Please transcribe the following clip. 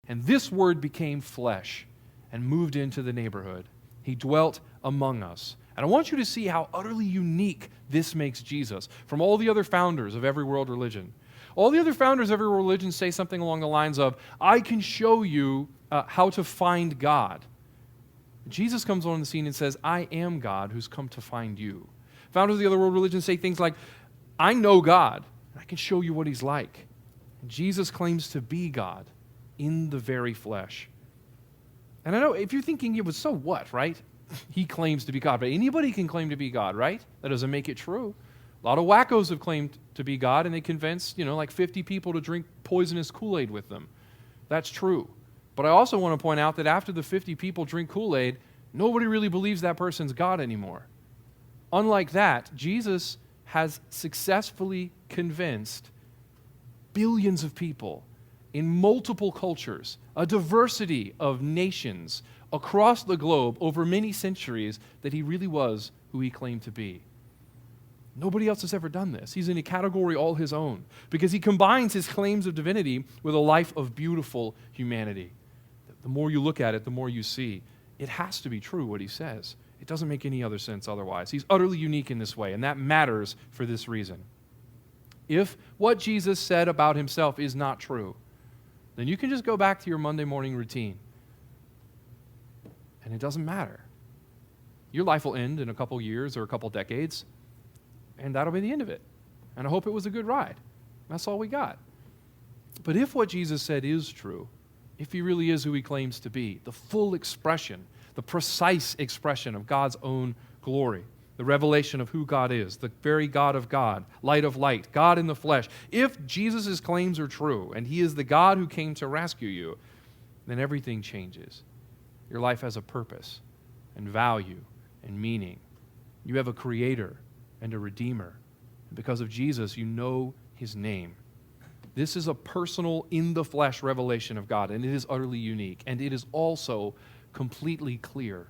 And this Word became flesh and moved into the neighborhood. He dwelt among us. And I want you to see how utterly unique this makes Jesus from all the other founders of every world religion. All the other founders of every religion say something along the lines of, I can show you how to find God. Jesus comes on the scene and says, I am God who's come to find you. Founders of the other world religions say things like, I know God, and I can show you what he's like. And Jesus claims to be God in the very flesh. And I know if you're thinking, it was so what, right? He claims to be God, but anybody can claim to be God, right? That doesn't make it true. A lot of wackos have claimed to be God, and they convinced, like 50 people to drink poisonous Kool-Aid with them. That's true. But I also want to point out that after the 50 people drink Kool-Aid, nobody really believes that person's God anymore. Unlike that, Jesus has successfully convinced billions of people in multiple cultures, a diversity of nations across the globe over many centuries, that he really was who he claimed to be. Nobody else has ever done this. He's in a category all his own because he combines his claims of divinity with a life of beautiful humanity. The more you look at it, the more you see it has to be true what he says. It doesn't make any other sense otherwise. He's utterly unique in this way, and that matters for this reason. If what Jesus said about himself is not true, then you can just go back to your Monday morning routine. And it doesn't matter. Your life will end in a couple years or a couple decades, and that'll be the end of it. And I hope it was a good ride. That's all we got. But if what Jesus said is true, if he really is who he claims to be, the full expression, the precise expression of God's own glory, the revelation of who God is, the very God of God, light of light, God in the flesh, if Jesus' claims are true and he is the God who came to rescue you, then everything changes. Your life has a purpose and value and meaning. You have a creator and a redeemer. And because of Jesus, you know his name. This is a personal, in-the-flesh revelation of God, and it is utterly unique, and it is also completely clear.